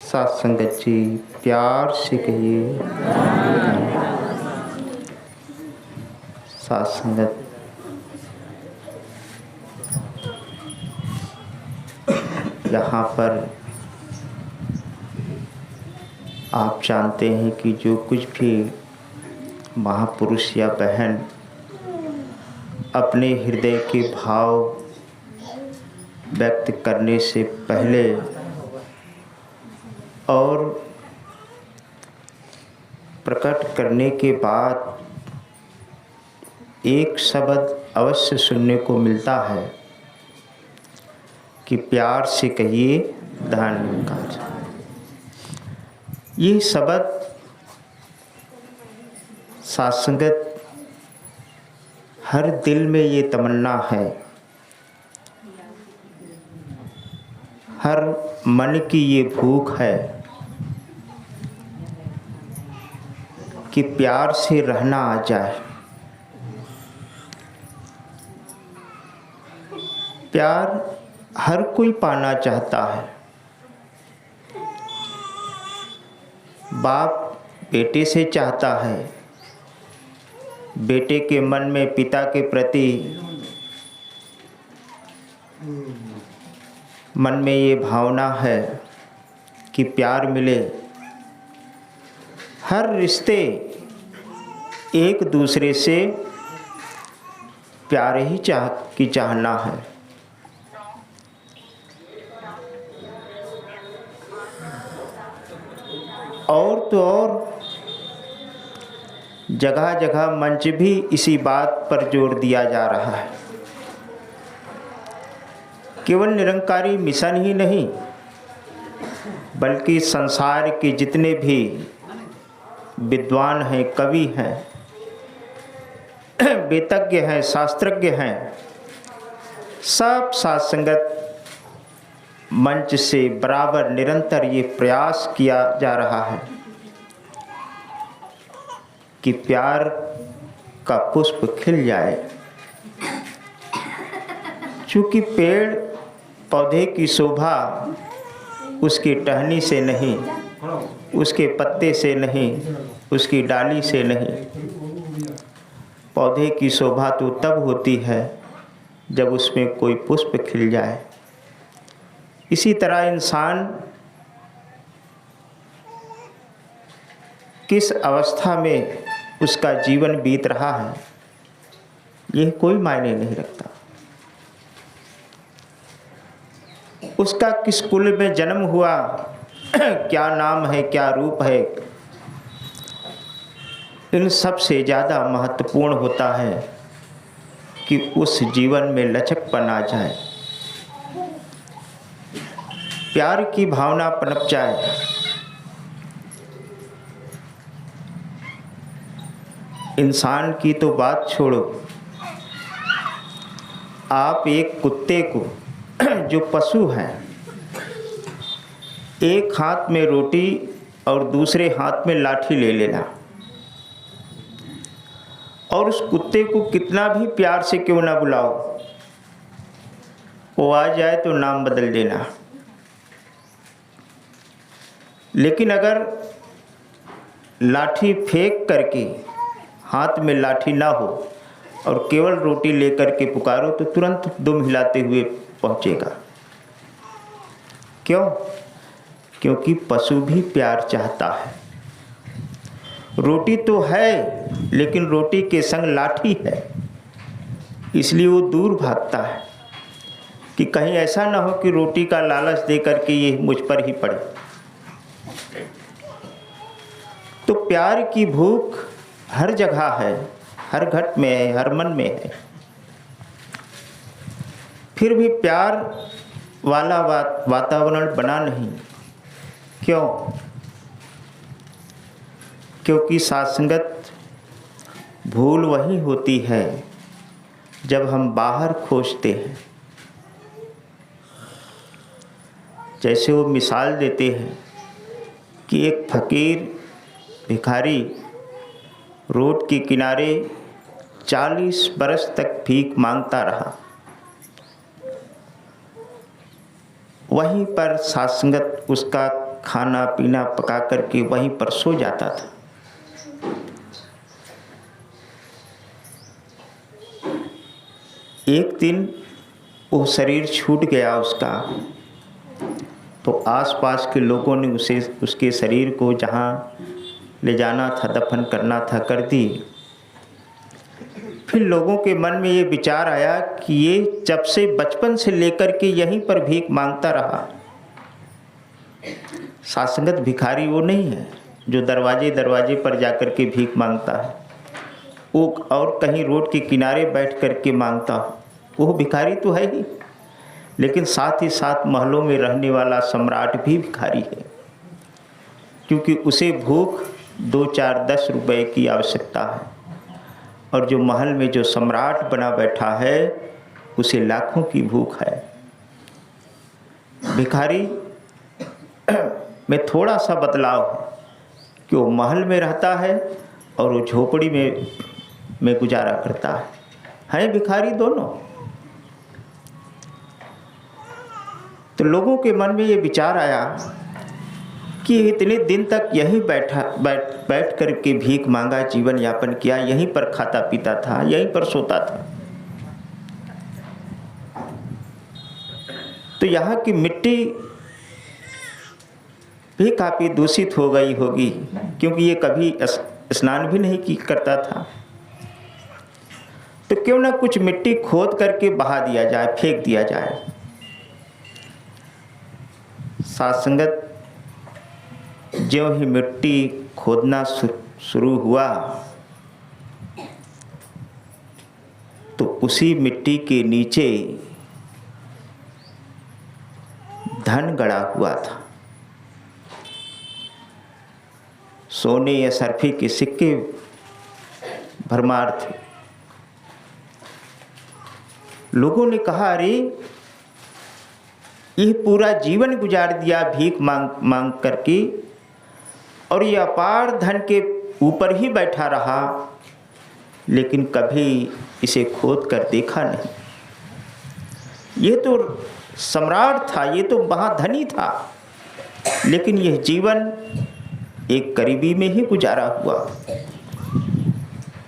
साथ संगत जी प्यार से कहिए। साथ संगत यहाँ पर आप जानते हैं कि जो कुछ भी महापुरुष या बहन अपने हृदय के भाव व्यक्त करने से पहले और प्रकट करने के बाद एक शब्द अवश्य सुनने को मिलता है कि प्यार से कहिए धन्य काज। ये शब्द सात्संगत हर दिल में ये तमन्ना है, हर मन की ये भूख है कि प्यार से रहना आ जाए। प्यार हर कोई पाना चाहता है। बाप बेटे से चाहता है, बेटे के मन में पिता के प्रति मन में ये भावना है कि प्यार मिले। हर रिश्ते एक दूसरे से प्यार ही चाहना है। और तो और जगह जगह मंच भी इसी बात पर जोर दिया जा रहा है। केवल निरंकारी मिशन ही नहीं बल्कि संसार के जितने भी विद्वान हैं, कवि हैं, वेदज्ञ हैं, शास्त्रज्ञ हैं, सब सात्संगत मंच से बराबर निरंतर ये प्रयास किया जा रहा है कि प्यार का पुष्प खिल जाए। चूँकि पेड़ पौधे की शोभा उसकी टहनी से नहीं, उसके पत्ते से नहीं, उसकी डाली से नहीं। पौधे की शोभा तो तब होती है जब उसमें कोई पुष्प खिल जाए। इसी तरह इंसान किस अवस्था में उसका जीवन बीत रहा है यह कोई मायने नहीं रखता। उसका किस कुल में जन्म हुआ, क्या नाम है, क्या रूप है, इन सब से ज़्यादा महत्वपूर्ण होता है कि उस जीवन में लचकपन आ जाए, प्यार की भावना पनप जाए। इंसान की तो बात छोड़ो, आप एक कुत्ते को जो पशु हैं, एक हाथ में रोटी और दूसरे हाथ में लाठी ले लेना और उस कुत्ते को कितना भी प्यार से क्यों ना बुलाओ, वो आ जाए तो नाम बदल देना। लेकिन अगर लाठी फेंक करके हाथ में लाठी ना हो और केवल रोटी लेकर के पुकारो तो तुरंत दुम हिलाते हुए पहुंचेगा। क्यों? क्योंकि पशु भी प्यार चाहता है। रोटी तो है लेकिन रोटी के संग लाठी है, इसलिए वो दूर भागता है कि कहीं ऐसा ना हो कि रोटी का लालच दे करके ये मुझ पर ही पड़े। तो प्यार की भूख हर जगह है, हर घट में है, हर मन में है। फिर भी प्यार वाला वातावरण बना नहीं। क्यों? क्योंकि सात्संगत भूल वही होती है जब हम बाहर खोजते हैं। जैसे वो मिसाल देते हैं कि एक फकीर भिखारी रोड के किनारे 40 बरस तक भीख मांगता रहा। वहीं पर सात्संगत उसका खाना पीना पका करके वहीं पर सो जाता था। एक दिन वो शरीर छूट गया उसका, तो आसपास के लोगों ने उसके शरीर को जहाँ ले जाना था, दफन करना था, कर दी। फिर लोगों के मन में ये विचार आया कि ये जब से बचपन से लेकर के यहीं पर भीख मांगता रहा। सासंगत भिखारी वो नहीं है जो दरवाजे दरवाजे पर जाकर के भीख मांगता है, वो और कहीं रोड के किनारे बैठ कर के मांगता हो, वो भिखारी तो है ही, लेकिन साथ ही साथ महलों में रहने वाला सम्राट भी भिखारी है, क्योंकि उसे भूख 2, 4, 10 रुपए की आवश्यकता है, और जो महल में जो सम्राट बना बैठा है उसे लाखों की भूख है। भिखारी में थोड़ा सा बदलाव है कि वो महल में रहता है और वो झोपड़ी में गुजारा करता है भिखारी दोनों। तो लोगों के मन में ये विचार आया कि इतने दिन तक यहीं बैठ कर के भीख मांगा, जीवन यापन किया, यहीं पर खाता पीता था, यहीं पर सोता था, तो यहाँ की मिट्टी भी काफ़ी दूषित हो गई होगी, क्योंकि ये कभी स्नान भी नहीं करता था। तो क्यों ना कुछ मिट्टी खोद करके बहा दिया जाए, फेंक दिया जाए। सासंगत ज्यों ही मिट्टी खोदना शुरू हुआ तो उसी मिट्टी के नीचे धन गड़ा हुआ था। सोने या सरफी के सिक्के भरमार थे। लोगों ने कहा, अरे यह पूरा जीवन गुजार दिया भीख मांग करके, और ये अपार धन के ऊपर ही बैठा रहा, लेकिन कभी इसे खोद कर देखा नहीं। ये तो सम्राट था, ये तो महाधनी था, लेकिन यह जीवन एक गरीबी में ही गुजारा हुआ।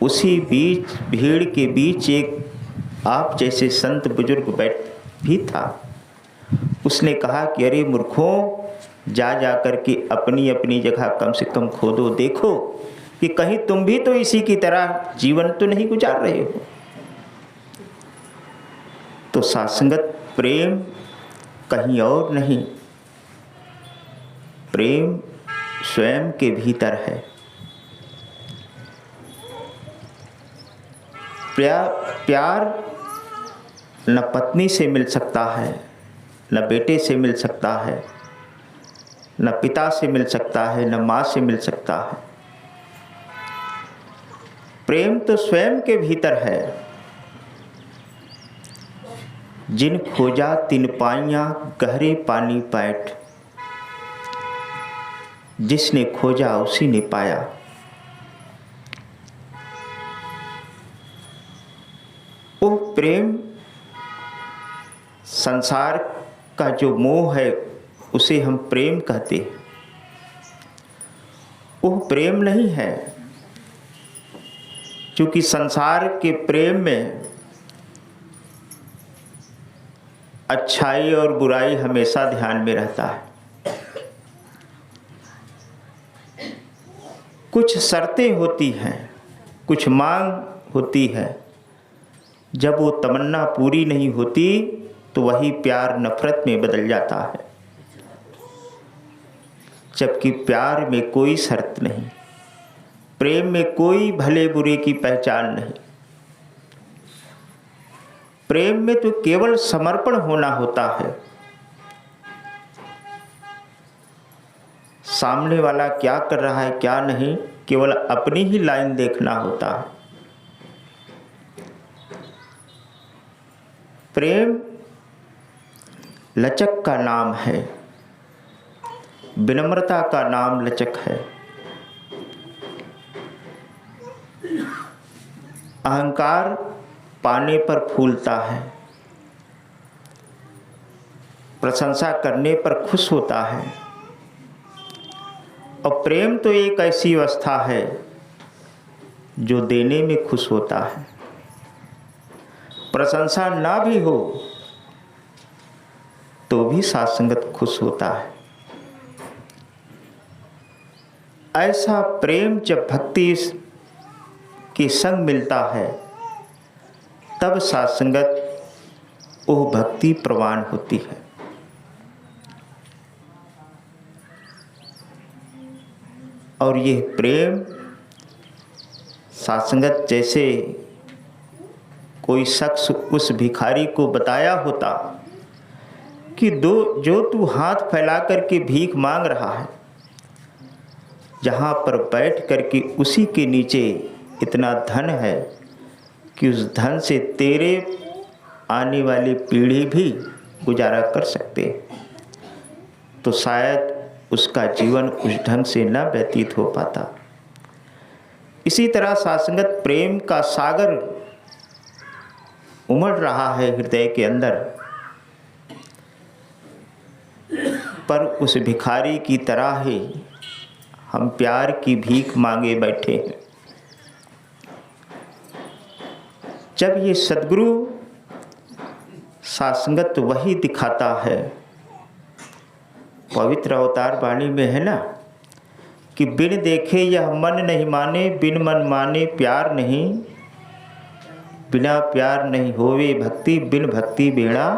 उसी बीच भीड़ के बीच एक आप जैसे संत बुजुर्ग बैठ भी था। उसने कहा कि अरे मूर्खों, जा कर के अपनी अपनी जगह कम से कम खोदो, देखो कि कहीं तुम भी तो इसी की तरह जीवन तो नहीं गुजार रहे हो। तो सासंगत प्रेम कहीं और नहीं, प्रेम स्वयं के भीतर है। प्यार न पत्नी से मिल सकता है, न बेटे से मिल सकता है, न पिता से मिल सकता है, न माँ से मिल सकता है। प्रेम तो स्वयं के भीतर है। जिन खोजा तिन पाइयां गहरे पानी पैठ, जिसने खोजा उसी ने पाया। वो प्रेम संसार का जो मोह है उसे हम प्रेम कहते हैं, वो प्रेम नहीं है, क्योंकि संसार के प्रेम में अच्छाई और बुराई हमेशा ध्यान में रहता है। कुछ शर्तें होती हैं, कुछ मांग होती है। जब वो तमन्ना पूरी नहीं होती तो वही प्यार नफरत में बदल जाता है, जबकि प्यार में कोई शर्त नहीं, प्रेम में कोई भले बुरे की पहचान नहीं। प्रेम में तो केवल समर्पण होना होता है। सामने वाला क्या कर रहा है क्या नहीं, केवल अपनी ही लाइन देखना होता है। प्रेम लचक का नाम है, विनम्रता का नाम लचक है। अहंकार पाने पर फूलता है, प्रशंसा करने पर खुश होता है, और प्रेम तो एक ऐसी अवस्था है जो देने में खुश होता है। प्रशंसा ना भी हो तो भी साथ संगत खुश होता है। ऐसा प्रेम जब भक्ति के संग मिलता है तब साथ संगत वो भक्ति प्रवान होती है। और ये प्रेम साथ संगत जैसे कोई शख्स उस भिखारी को बताया होता कि जो तू हाथ फैला करके भीख मांग रहा है, जहाँ पर बैठ करके उसी के नीचे इतना धन है कि उस धन से तेरे आने वाली पीढ़ी भी गुजारा कर सकते, तो शायद उसका जीवन उस ढंग से न व्यतीत हो पाता। इसी तरह सात्संगत प्रेम का सागर उमड़ रहा है हृदय के अंदर, पर उस भिखारी की तरह ही हम प्यार की भीख मांगे बैठे हैं। जब ये सद्गुरु सात्संगत वही दिखाता है, पवित्र अवतार वाणी में है ना कि बिन देखे यह मन नहीं माने, बिन मन माने प्यार नहीं, बिना प्यार नहीं होवे भक्ति, बिन भक्ति बेड़ा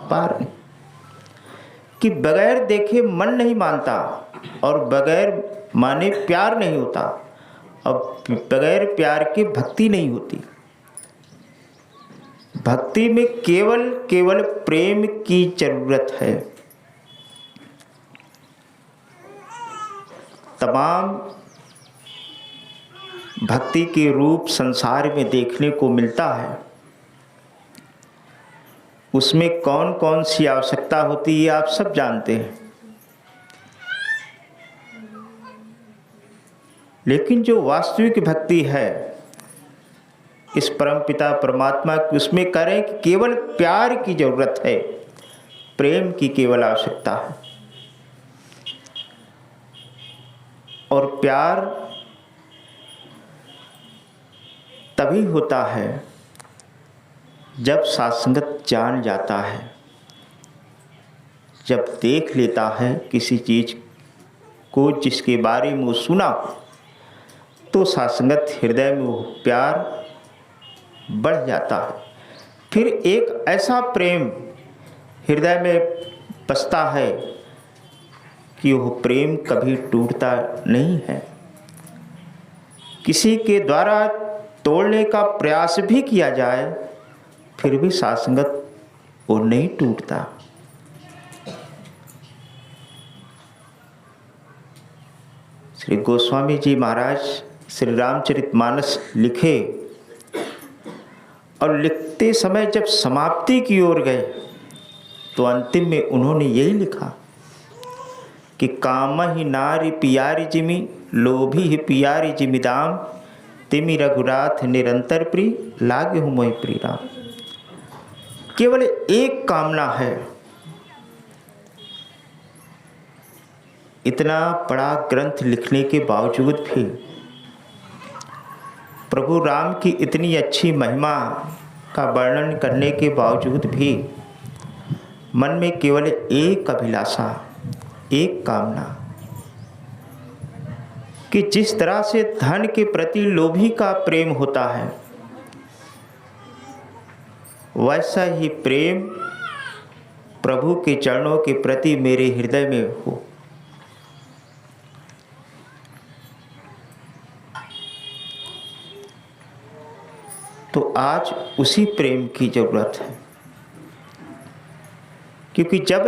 पार नहीं। कि बगैर देखे मन नहीं मानता और बगैर माने प्यार नहीं होता, अब बगैर प्यार के भक्ति नहीं होती। भक्ति में केवल प्रेम की जरूरत है। तमाम भक्ति के रूप संसार में देखने को मिलता है, उसमें कौन कौन सी आवश्यकता होती है आप सब जानते हैं। लेकिन जो वास्तविक भक्ति है इस परमपिता परमात्मा की, उसमें करें कि केवल प्यार की जरूरत है, प्रेम की केवल आवश्यकता है। और प्यार तभी होता है जब सात्संगत जान जाता है, जब देख लेता है किसी चीज को जिसके बारे में वो सुना, तो सात्संगत हृदय में वो प्यार बढ़ जाता है। फिर एक ऐसा प्रेम हृदय में बसता है कि वह प्रेम कभी टूटता नहीं है। किसी के द्वारा तोड़ने का प्रयास भी किया जाए फिर भी सात्संगत वो नहीं टूटता। श्री गोस्वामी जी महाराज श्री रामचरितमानस लिखे और लिखते समय जब समाप्ति की ओर गए तो अंतिम में उन्होंने यही लिखा कि काम ही नारी पियारी जिमी, लोभी ही पियारी जिमी दाम, तिमि रघुराथ निरंतर प्री, लागे हूँ मोहि प्रिय राम। केवल एक कामना है। इतना बड़ा ग्रंथ लिखने के बावजूद भी, प्रभु राम की इतनी अच्छी महिमा का वर्णन करने के बावजूद भी मन में केवल एक अभिलाषा, एक कामना कि जिस तरह से धन के प्रति लोभी का प्रेम होता है, वैसा ही प्रेम प्रभु के चरणों के प्रति मेरे हृदय में हो। तो आज उसी प्रेम की जरूरत है, क्योंकि जब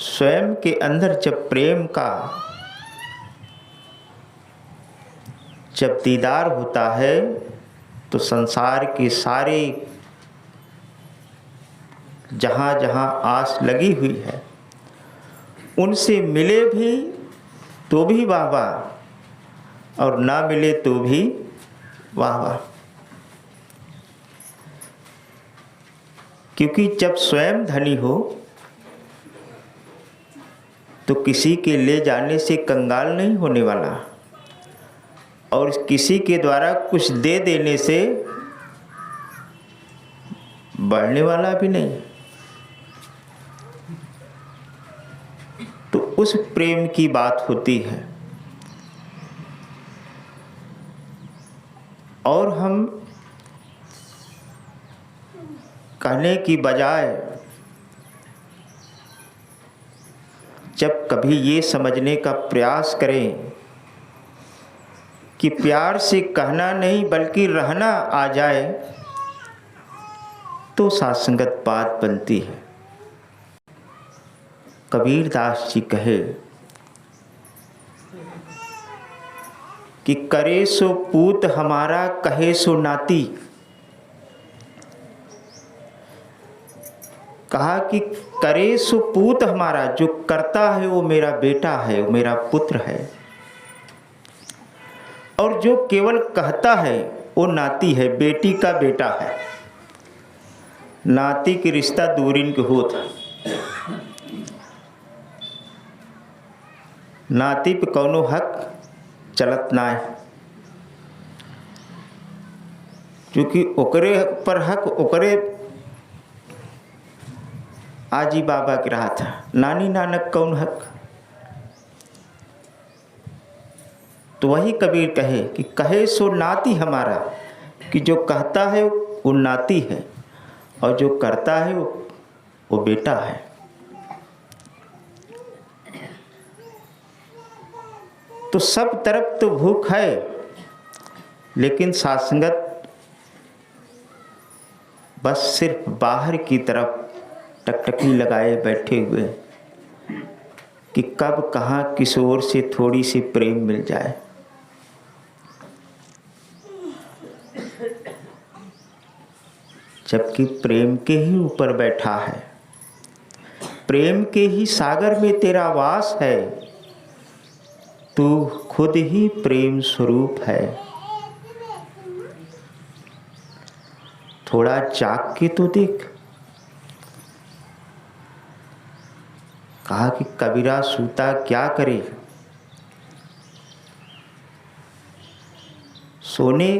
स्वयं के अंदर जब प्रेम का जब दीदार होता है तो संसार के सारे जहाँ जहाँ आस लगी हुई है उनसे मिले भी तो भी वाह वाह, और ना मिले तो भी वाह वाह। क्योंकि जब स्वयं धनी हो तो किसी के ले जाने से कंगाल नहीं होने वाला, और किसी के द्वारा कुछ दे देने से बढ़ने वाला भी नहीं। तो उस प्रेम की बात होती है। और हम कहने की बजाय जब कभी ये समझने का प्रयास करें कि प्यार से कहना नहीं बल्कि रहना आ जाए, तो सासंगत बात बनती है। कबीर दास जी कहे कि करे सो पूत हमारा कहे सो नाती। कहा कि करे सो पूत हमारा, जो करता है वो मेरा बेटा है, वो मेरा पुत्र है, और जो केवल कहता है वो नाती है, बेटी का बेटा है। नाती के रिश्ता दूरिन के होत है। नाती पे कौनो हक चलत ना है, क्योंकि ओकरे पर हक ओकरे आजी बाबा के रहा था, नानी नानक कौन हक। तो वही कबीर कहे कि कहे सो नाती हमारा, कि जो कहता है वो नाती है और जो करता है वो बेटा है। तो सब तरफ तो भूख है, लेकिन सासंगत बस सिर्फ बाहर की तरफ टकटकी लगाए बैठे हुए कि कब कहाँ किस ओर से थोड़ी सी प्रेम मिल जाए। जबकि प्रेम के ही ऊपर बैठा है, प्रेम के ही सागर में तेरा वास है, तू खुद ही प्रेम स्वरूप है। थोड़ा जाग के तो देख। कहा कि कबीरा सूता क्या करे, सोने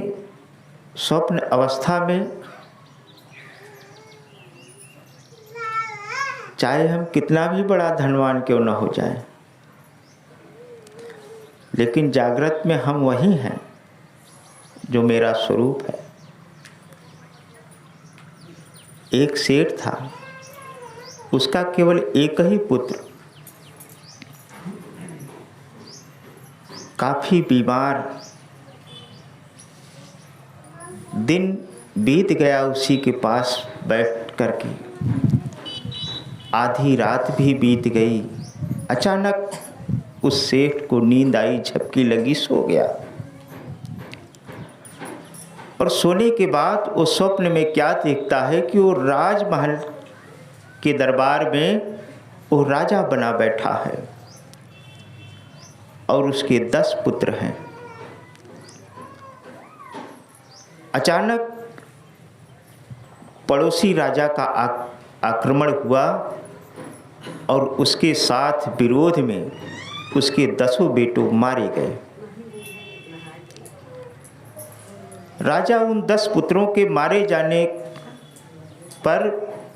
स्वप्न अवस्था में चाहे हम कितना भी बड़ा धनवान क्यों न हो जाए, लेकिन जागृत में हम वही हैं जो मेरा स्वरूप है। एक सेठ था, उसका केवल एक ही पुत्र, काफी बीमार। दिन बीत गया उसी के पास बैठ करके, आधी रात भी बीत गई। अचानक उस सेठ को नींद आई, झपकी लगी, सो गया। और सोने के बाद वो स्वप्न में क्या देखता है कि वो राजमहल के दरबार में वो राजा बना बैठा है और उसके 10 पुत्र हैं। अचानक पड़ोसी राजा का आक्रमण हुआ और उसके साथ विरोध में उसके 10 बेटों मारे गए। राजा उन 10 पुत्रों के मारे जाने पर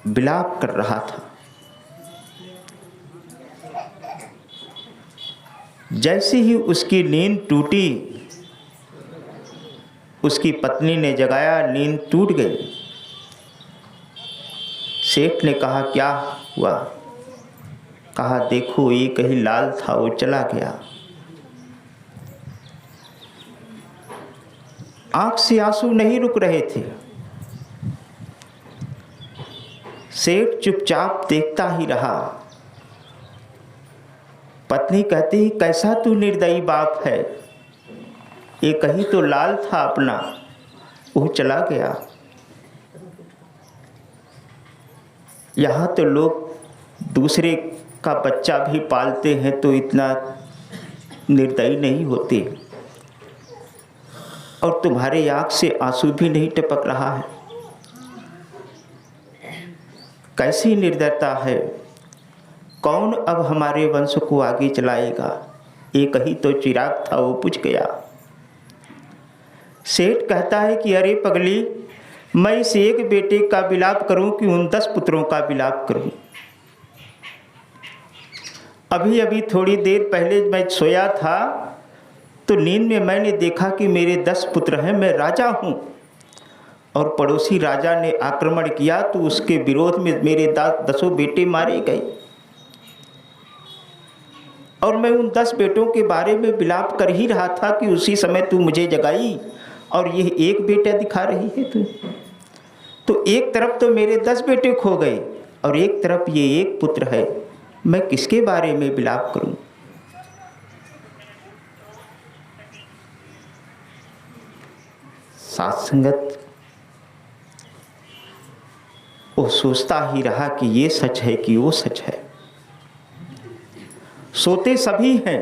विलाप कर रहा था। जैसे ही उसकी नींद टूटी, उसकी पत्नी ने जगाया, नींद टूट गई। सेठ ने कहा क्या हुआ? कहा देखो एक ही लाल था, वो चला गया। आंख से आंसू नहीं रुक रहे थे। सेठ चुपचाप देखता ही रहा। पत्नी कहती कैसा तू निर्दयी बाप है, एक ही तो लाल था अपना, वो चला गया। यहाँ तो लोग दूसरे का बच्चा भी पालते हैं तो इतना निर्दयी नहीं होते, और तुम्हारे आँख से आंसू भी नहीं टपक रहा है। कैसी निर्दयता है। कौन अब हमारे वंश को आगे चलाएगा? एक ही तो चिराग था, वो बुझ गया। सेठ कहता है कि अरे पगली, मैं इस एक बेटे का विलाप करूं कि उन 10 पुत्रों का विलाप करूं? अभी अभी थोड़ी देर पहले मैं सोया था तो नींद में मैंने देखा कि मेरे 10 पुत्र हैं, मैं राजा हूं, और पड़ोसी राजा ने आक्रमण किया तो उसके विरोध में मेरे 10 बेटे मारे गए, और मैं उन 10 बेटों के बारे में विलाप कर ही रहा था कि उसी समय तू मुझे जगाई और ये एक बेटा दिखा रही है तू। तो एक तरफ तो मेरे 10 बेटे खो गए और एक तरफ ये एक पुत्र है, मैं किसके बारे में विलाप करूं? साथ संगत, वो सोचता ही रहा कि ये सच है कि वो सच है। सोते सभी हैं।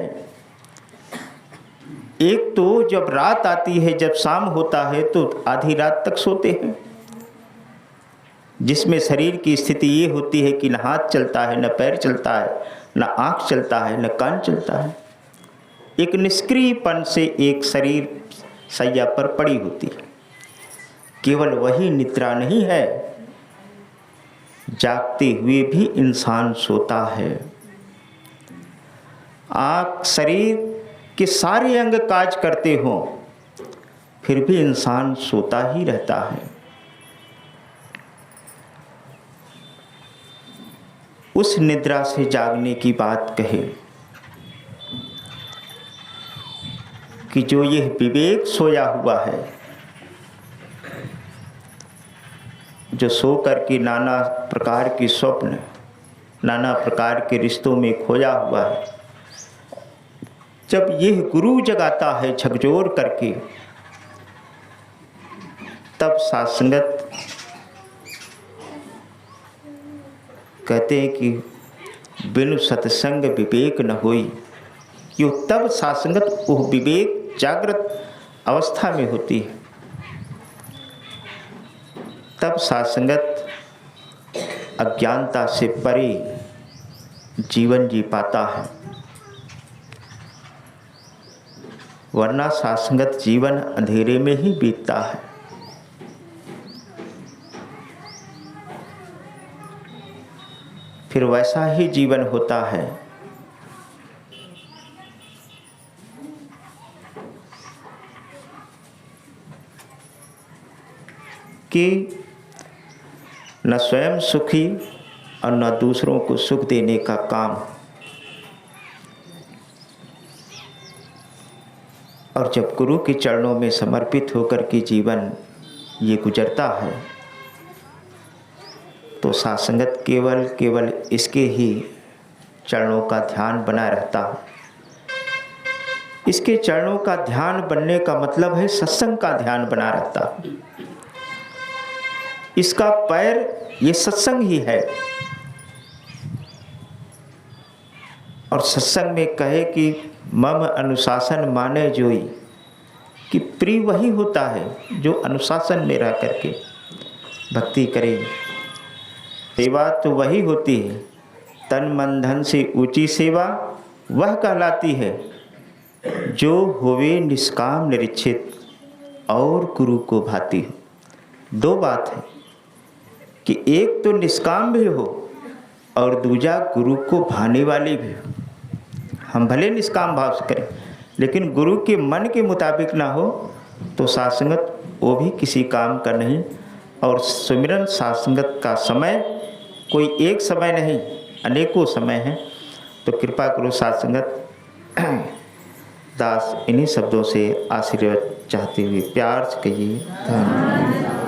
एक तो जब रात आती है, जब शाम होता है तो आधी रात तक सोते हैं, जिसमें शरीर की स्थिति ये होती है कि न हाथ चलता है, न पैर चलता है, न आँख चलता है, न कान चलता है। एक निष्क्रियपन से एक शरीर शैया पर पड़ी होती है। केवल वही निद्रा नहीं है, जागते हुए भी इंसान सोता है। आँख, शरीर के सारे अंग काज करते हों, फिर भी इंसान सोता ही रहता है। उस निद्रा से जागने की बात कहे कि जो यह विवेक सोया हुआ है, जो सो कर के नाना प्रकार के स्वप्न, नाना प्रकार के रिश्तों में खोया हुआ है, जब यह गुरु जगाता है झकझोर करके, तब सात्संगत कहते हैं कि बिनु सत्संग विवेक न होई। यो तब सात्संगत वो विवेक जागृत अवस्था में होती है, तब सात्संगत अज्ञानता से परे जीवन जी पाता है। वरना सात्संगत जीवन अंधेरे में ही बीतता है। फिर वैसा ही जीवन होता है कि न स्वयं सुखी और न दूसरों को सुख देने का काम। और जब गुरु के चरणों में समर्पित होकर के जीवन ये गुजरता है, तो सात्संगत केवल इसके ही चरणों का ध्यान बना रहता है। इसके चरणों का ध्यान बनने का मतलब है सत्संग का ध्यान बना रहता है। इसका पैर ये सत्संग ही है। और सत्संग में कहे कि मम अनुशासन माने जोई, कि प्रिय वही होता है जो अनुशासन में रह करके भक्ति करे। सेवा तो वही होती है, तन मन धन से ऊंची सेवा वह कहलाती है जो होवे निष्काम निरीक्षित और गुरु को भाती हो। दो बात है कि एक तो निष्काम भी हो और दूजा गुरु को भाने वाली भी हो। हम भले निष्काम भाव से करें, लेकिन गुरु के मन के मुताबिक ना हो तो सात्संगत वो भी किसी काम का नहीं। और सुमिरन सात्संगत का समय कोई एक समय नहीं, अनेकों समय हैं। तो कृपा करो सात्संगत। दास इन्हीं शब्दों से आशीर्वाद चाहते हुए प्यार से कहिए धन्यवाद।